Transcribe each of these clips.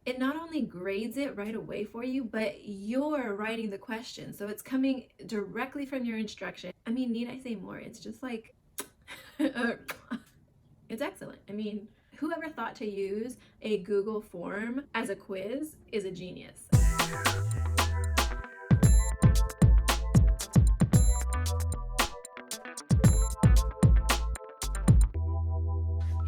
it not only grades it right away for you, but you're writing the question. So it's coming directly from your instruction. I mean, need I say more? It's just like, it's excellent. I mean, whoever thought to use a Google form as a quiz is a genius.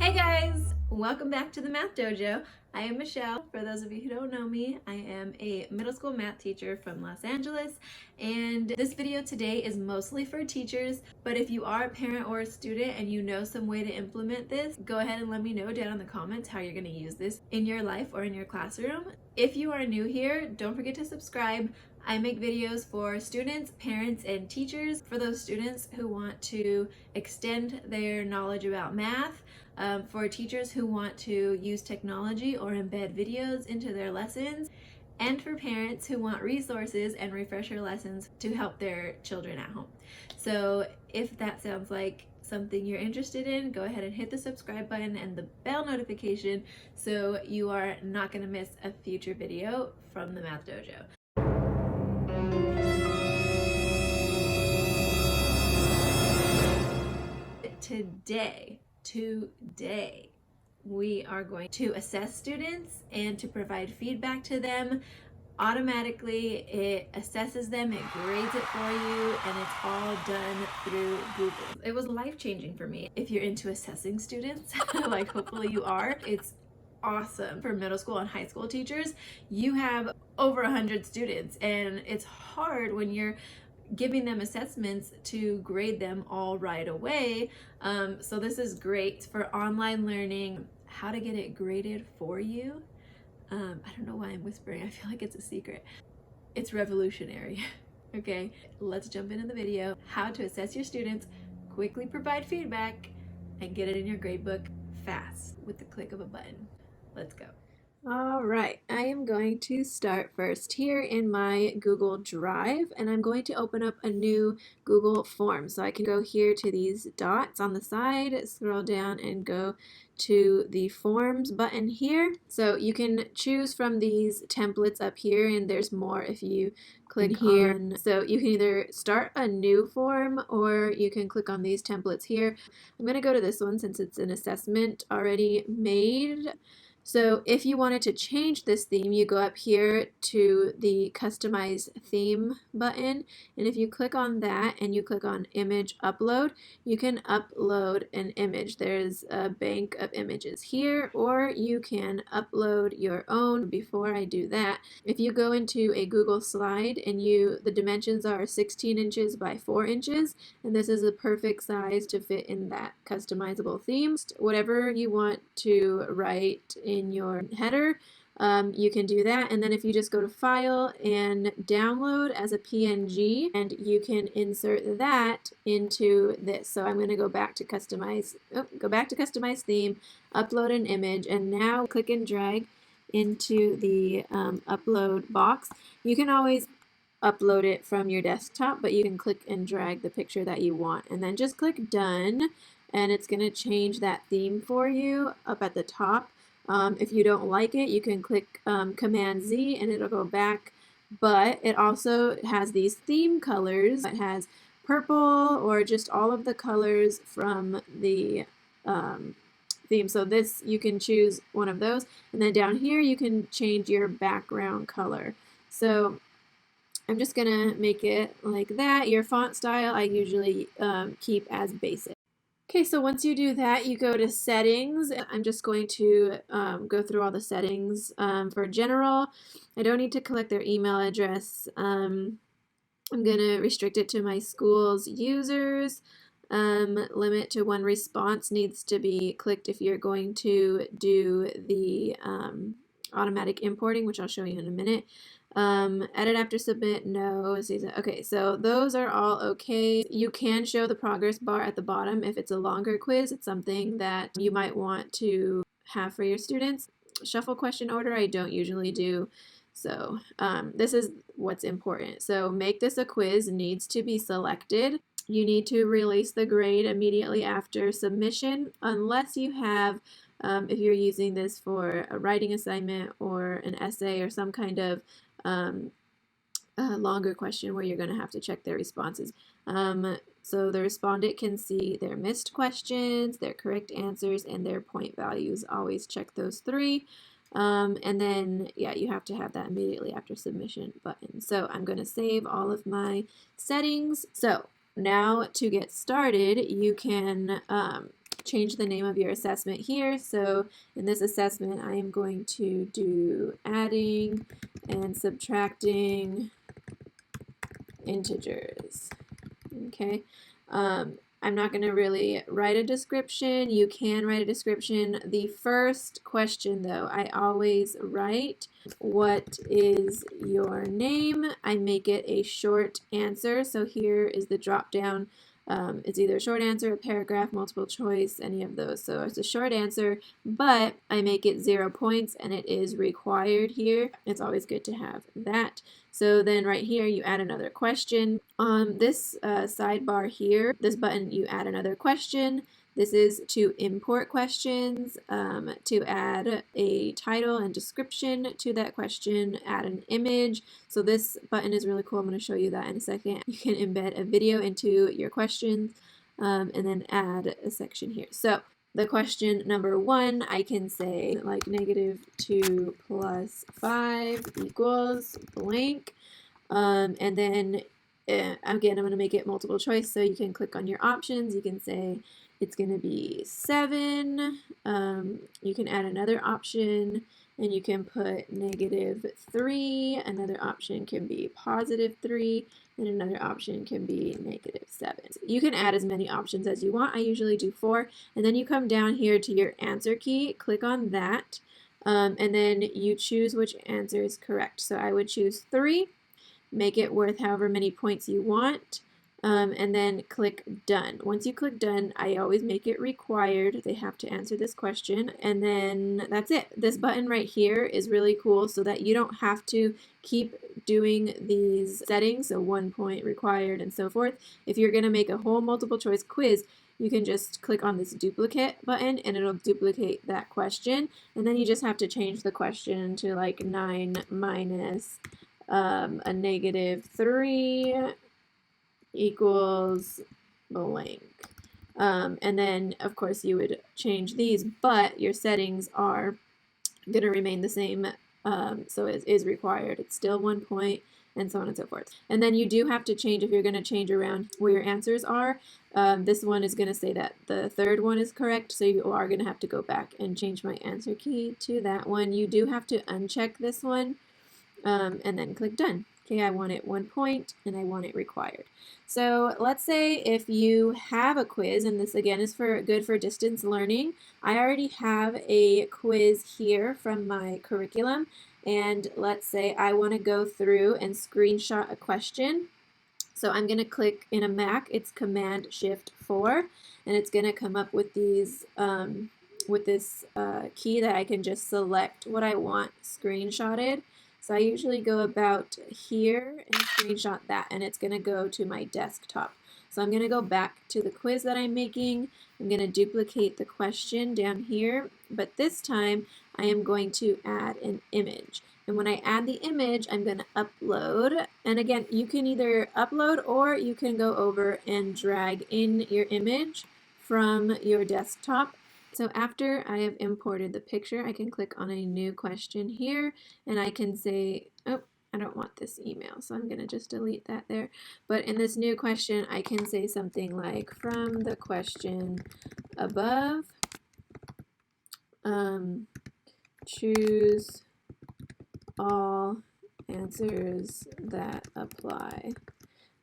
Hey guys, welcome back to the Math Dojo. I am Michelle. For those of you who don't know me, I am a middle school math teacher from Los Angeles, and this video today is mostly for teachers, but if you are a parent or a student and you know some way to implement this, go ahead and let me know down in the comments how you're going to use this in your life or in your classroom. If you are new here, don't forget to subscribe. I make videos for students, parents, and teachers. For those students who want to extend their knowledge about math, for teachers who want to use technology or embed videos into their lessons, and for parents who want resources and refresher lessons to help their children at home. So if that sounds like something you're interested in, go ahead and hit the subscribe button and the bell notification so you are not going to miss a future video from the Math Dojo. Today, we are going to assess students and to provide feedback to them. Automatically, it assesses them, it grades it for you, and it's all done through Google. It was life-changing for me. If you're into assessing students, like hopefully you are, it's awesome. For middle school and high school teachers, you have over 100 students, and it's hard when you're giving them assessments to grade them all right away. So this is great for online learning, how to get it graded for you. I don't know why I'm whispering. I feel like it's a secret. It's revolutionary. Okay, let's jump into the video. How to assess your students, quickly provide feedback, and get it in your gradebook fast with the click of a button. Let's go. All right, I am going to start first here in my Google Drive, and I'm going to open up a new Google form. So I can go here to these dots on the side, scroll down and go to the Forms button here. So you can choose from these templates up here, and there's more if you click here. So you can either start a new form or you can click on these templates here. I'm going to go to this one since it's an assessment already made. So if you wanted to change this theme, you go up here to the Customize Theme button, and if you click on that and you click on Image Upload, you can upload an image. There's a bank of images here, or you can upload your own. Before I do that, if you go into a Google slide and the dimensions are 16 inches by 4 inches, and this is a perfect size to fit in that customizable theme. Whatever you want to write in your header, you can do that, and then if you just go to File and Download as a PNG, and you can insert that into this. So I'm going to go back to Customize Theme, upload an image, and now click and drag into the upload box. You can always upload it from your desktop, but you can click and drag the picture that you want, and then just click Done, and it's going to change that theme for you up at the top. If you don't like it, you can click Command Z and it'll go back, but it also has these theme colors. It has purple or just all of the colors from the theme. So this, you can choose one of those, and then down here you can change your background color. So I'm just gonna make it like that. Your font style I usually keep as basic. Okay, so once you do that, you go to Settings. I'm just going to go through all the settings. For general, I don't need to collect their email address. I'm gonna restrict it to my school's users. Limit to 1 response needs to be clicked if you're going to do the automatic importing, which I'll show you in a minute. Edit after submit, no. Okay, so those are all okay. You can show the progress bar at the bottom if it's a longer quiz. It's something that you might want to have for your students. Shuffle question order, I don't usually do. So this is what's important. So make this a quiz needs to be selected. You need to release the grade immediately after submission unless you have if you're using this for a writing assignment or an essay or some kind of a longer question where you're going to have to check their responses. So the respondent can see their missed questions, their correct answers, and their point values. Always check those three. And then, yeah, you have to have that immediately after submission button. So I'm going to save all of my settings. So now to get started, you can change the name of your assessment here. So in this assessment, I am going to do adding and subtracting integers. Okay. I'm not going to really write a description. You can write a description. The first question, though, I always write, what is your name? I make it a short answer. So here is the drop down. It's either a short answer, a paragraph, multiple choice, any of those. So it's a short answer, but I make it 0 points and it is required here. It's always good to have that. So then right here, you add another question. On this sidebar here, this button, you add another question. This is to import questions, to add a title and description to that question, add an image. So this button is really cool. I'm going to show you that in a second. You can embed a video into your questions and then add a section here. So the question number 1, I can say like -2 plus 5 equals blank. And then again, I'm going to make it multiple choice, so you can click on your options. You can say it's going to be 7. You can add another option, and you can put -3. Another option can be +3, and another option can be -7. You can add as many options as you want. I usually do 4. And then you come down here to your answer key, click on that, and then you choose which answer is correct. So I would choose 3. Make it worth however many points you want, and then click done. Once you click done, I always make it required. They have to answer this question, and then that's it. This button right here is really cool so that you don't have to keep doing these settings, so 1 point required and so forth. If you're going to make a whole multiple choice quiz, you can just click on this duplicate button and it'll duplicate that question, and then you just have to change the question to like 9 minus a -3 equals blank. And then, of course, you would change these, but your settings are going to remain the same. So it is required. It's still 1 point, and so on and so forth. And then you do have to change, if you're going to change around where your answers are. This one is going to say that the third one is correct, so you are going to have to go back and change my answer key to that one. You do have to uncheck this one. And then click done. Okay, I want it 1 point and I want it required. So let's say if you have a quiz, and this again is good for distance learning. I already have a quiz here from my curriculum, and let's say I want to go through and screenshot a question. So I'm going to click in a Mac, it's Command-Shift-4, and it's going to come up with these with this key that I can just select what I want screenshotted. So I usually go about here and screenshot that, and it's going to go to my desktop. So I'm going to go back to the quiz that I'm making. I'm going to duplicate the question down here, but this time I am going to add an image. And when I add the image, I'm going to upload. And again, you can either upload or you can go over and drag in your image from your desktop. So after I have imported the picture, I can click on a new question here, and I can say, oh, I don't want this email, so I'm going to just delete that there. But in this new question, I can say something like, from the question above, choose all answers that apply.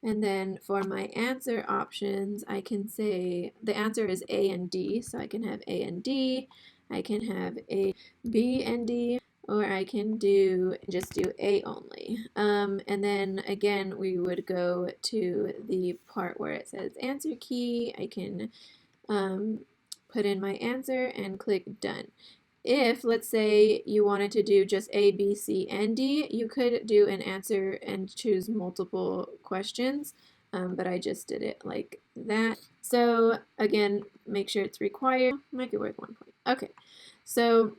And then for my answer options, I can say the answer is A and D, so I can have A and D, I can have A, B, and D, or I can just do A only. And then again, we would go to the part where it says answer key. I can put in my answer and click done. If, let's say, you wanted to do just A, B, C, and D, you could do an answer and choose multiple questions, but I just did it like that. So again, make sure it's required. Make it worth 1 point. Okay, So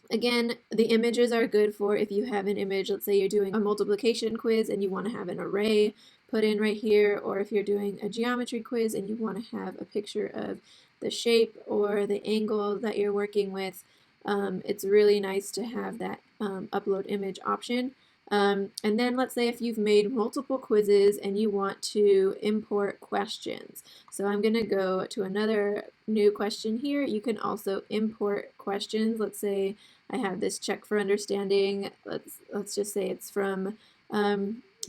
again, the images are good for if you have an image, let's say you're doing a multiplication quiz and you want to have an array put in right here, or if you're doing a geometry quiz and you want to have a picture of the shape or the angle that you're working with, it's really nice to have that upload image option. And then let's say if you've made multiple quizzes and you want to import questions. So I'm going to go to another new question here. You can also import questions. Let's say I have this check for understanding. Let's just say it's from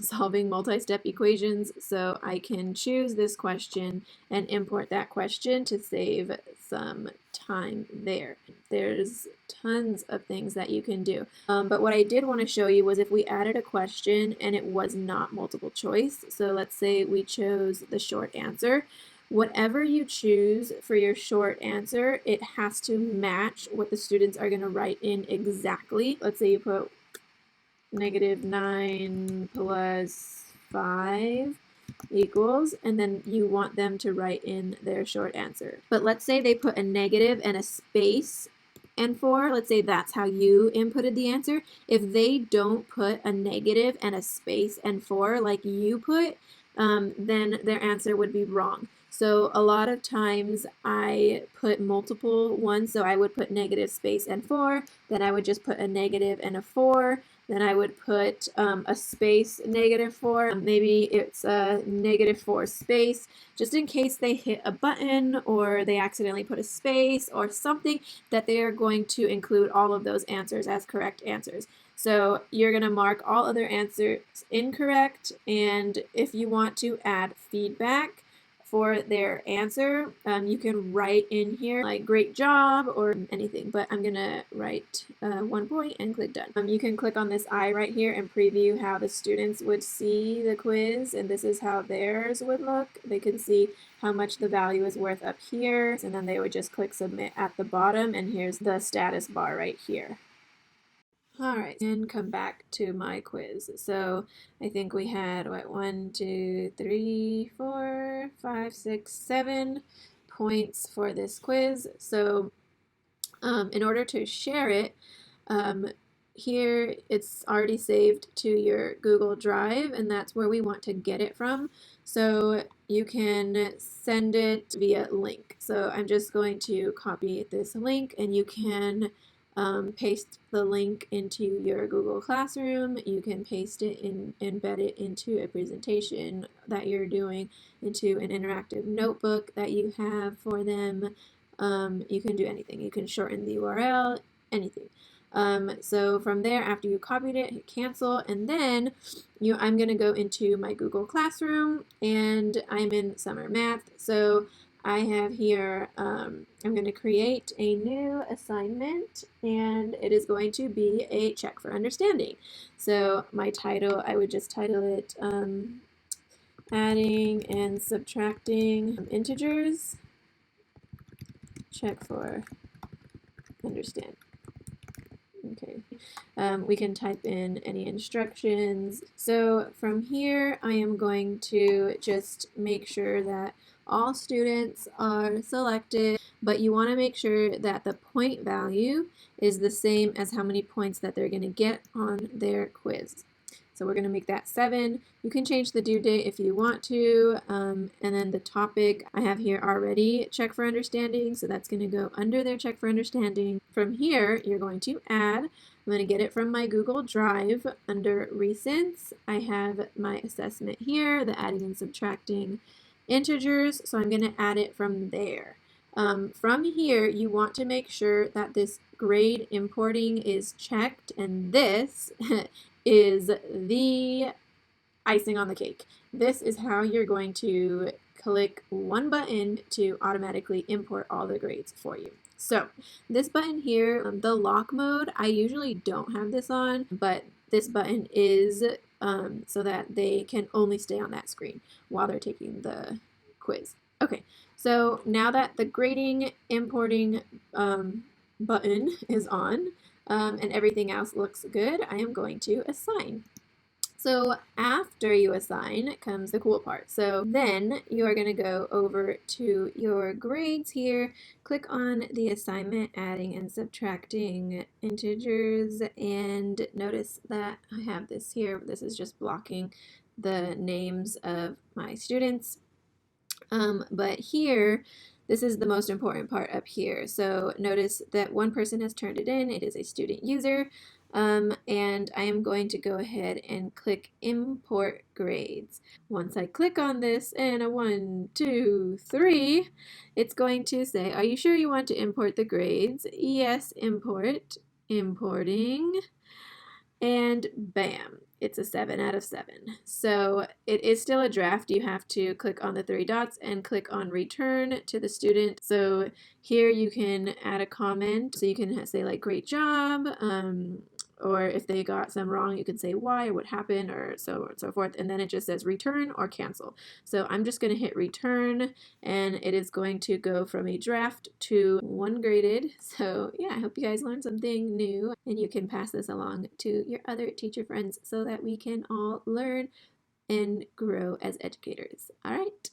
solving multi-step equations. So I can choose this question and import that question to save some time there. There's tons of things that you can do. But what I did want to show you was if we added a question and it was not multiple choice. So let's say we chose the short answer. Whatever you choose for your short answer, it has to match what the students are going to write in exactly. Let's say you put -9 plus 5 equals, and then you want them to write in their short answer. But let's say they put a negative and a space and 4. Let's say that's how you inputted the answer. If they don't put a negative and a space and 4 like you put, then their answer would be wrong. So a lot of times I put multiple ones, so I would put negative space and 4, then I would just put a negative and a 4, then I would put a space -4. Maybe it's a -4 space, just in case they hit a button or they accidentally put a space or something, that they are going to include all of those answers as correct answers. So you're going to mark all other answers incorrect, and if you want to add feedback for their answer, you can write in here like great job or anything, but I'm gonna write 1 point and click done. You can click on this eye right here and preview how the students would see the quiz, and this is how theirs would look. They can see how much the value is worth up here, and then they would just click submit at the bottom, and here's the status bar right here. All right, and come back to my quiz. So I think we had, what, 1, 2, 3, 4, 5, 6, 7 points for this quiz. So in order to share it, here it's already saved to your Google Drive, and that's where we want to get it from. So you can send it via link. So I'm just going to copy this link, and you can paste the link into your Google Classroom. You can paste it and embed it into a presentation that you're doing, into an interactive notebook that you have for them. You can do anything. You can shorten the URL, anything. So from there, after you copied it, hit cancel, and then I'm going to go into my Google Classroom, and I'm in summer math. So I have here, I'm going to create a new assignment, and it is going to be a check for understanding. So my title, I would just title it adding and subtracting integers, check for understanding. Okay, we can type in any instructions. So from here, I am going to just make sure that all students are selected, but you want to make sure that the point value is the same as how many points that they're going to get on their quiz. So we're going to make that 7. You can change the due date if you want to. And then the topic I have here already, check for understanding. So that's going to go under their check for understanding. From here, you're going to add. I'm going to get it from my Google Drive under recents. I have my assessment here, the adding and subtracting integers. So I'm going to add it from there. From here, you want to make sure that this grade importing is checked, and this is the icing on the cake. This is how you're going to click one button to automatically import all the grades for you. So this button here, the lock mode, I usually don't have this on, but this button is so that they can only stay on that screen while they're taking the quiz. Okay, so now that the grading importing button is on, and everything else looks good, I am going to assign. So after you assign comes the cool part. So then you are going to go over to your grades here, click on the assignment, adding and subtracting integers, and notice that I have this here. This is just blocking the names of my students. But here, this is the most important part up here. So notice that one person has turned it in. It is a student user. And I am going to go ahead and click import grades. Once I click on this and a 1, 2, 3, it's going to say, are you sure you want to import the grades? Yes, import, importing, and bam, it's a 7 out of 7. So it is still a draft. You have to click on the 3 dots and click on return to the student. So here you can add a comment. So you can say like, great job. Or if they got some wrong, you can say why or what happened or so on and so forth. And then it just says return or cancel. So I'm just going to hit return, and it is going to go from a draft to 1 graded. So yeah, I hope you guys learned something new, and you can pass this along to your other teacher friends so that we can all learn and grow as educators. All right.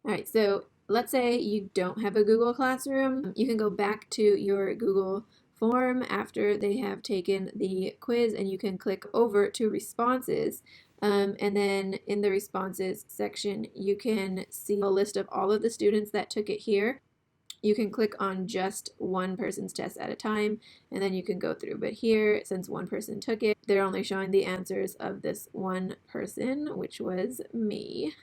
All right, so let's say you don't have a Google Classroom. You can go back to your Google form after they have taken the quiz, and you can click over to responses. And then in the responses section, you can see a list of all of the students that took it here. You can click on just one person's test at a time, and then you can go through. But here, since one person took it, they're only showing the answers of this one person, which was me.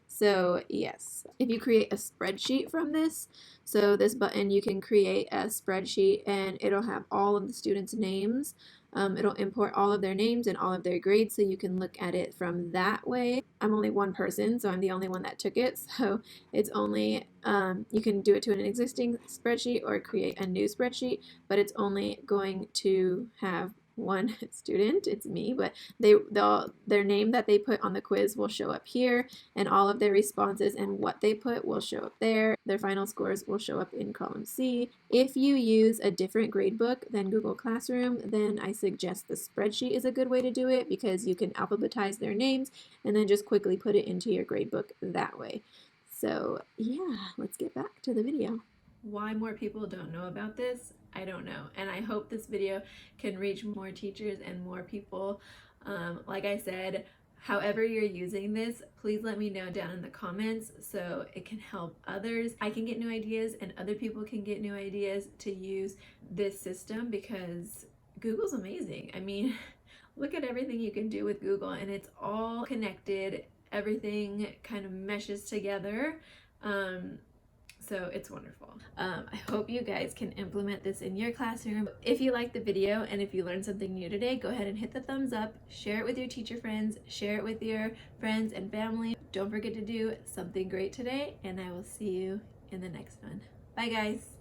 So yes, if you create a spreadsheet from this, so this button, you can create a spreadsheet and it'll have all of the students' names. It'll import all of their names and all of their grades, so you can look at it from that way. I'm only one person, so I'm the only one that took it. So it's only, you can do it to an existing spreadsheet or create a new spreadsheet, but it's only going to have one student. It's me, but their name that they put on the quiz will show up here, and all of their responses and what they put will show up there. Their final scores will show up in column C. If you use a different gradebook than Google Classroom, then I suggest the spreadsheet is a good way to do it, because you can alphabetize their names and then just quickly put it into your gradebook that way. So yeah, let's get back to the video. Why more people don't know about this, I don't know. And I hope this video can reach more teachers and more people. Like I said, however you're using this, please let me know down in the comments so it can help others. I can get new ideas and other people can get new ideas to use this system, because Google's amazing. I mean, look at everything you can do with Google, and it's all connected. Everything kind of meshes together. So it's wonderful. I hope you guys can implement this in your classroom. If you liked the video and if you learned something new today, go ahead and hit the thumbs up, share it with your teacher friends, share it with your friends and family. Don't forget to do something great today, and I will see you in the next one. Bye guys.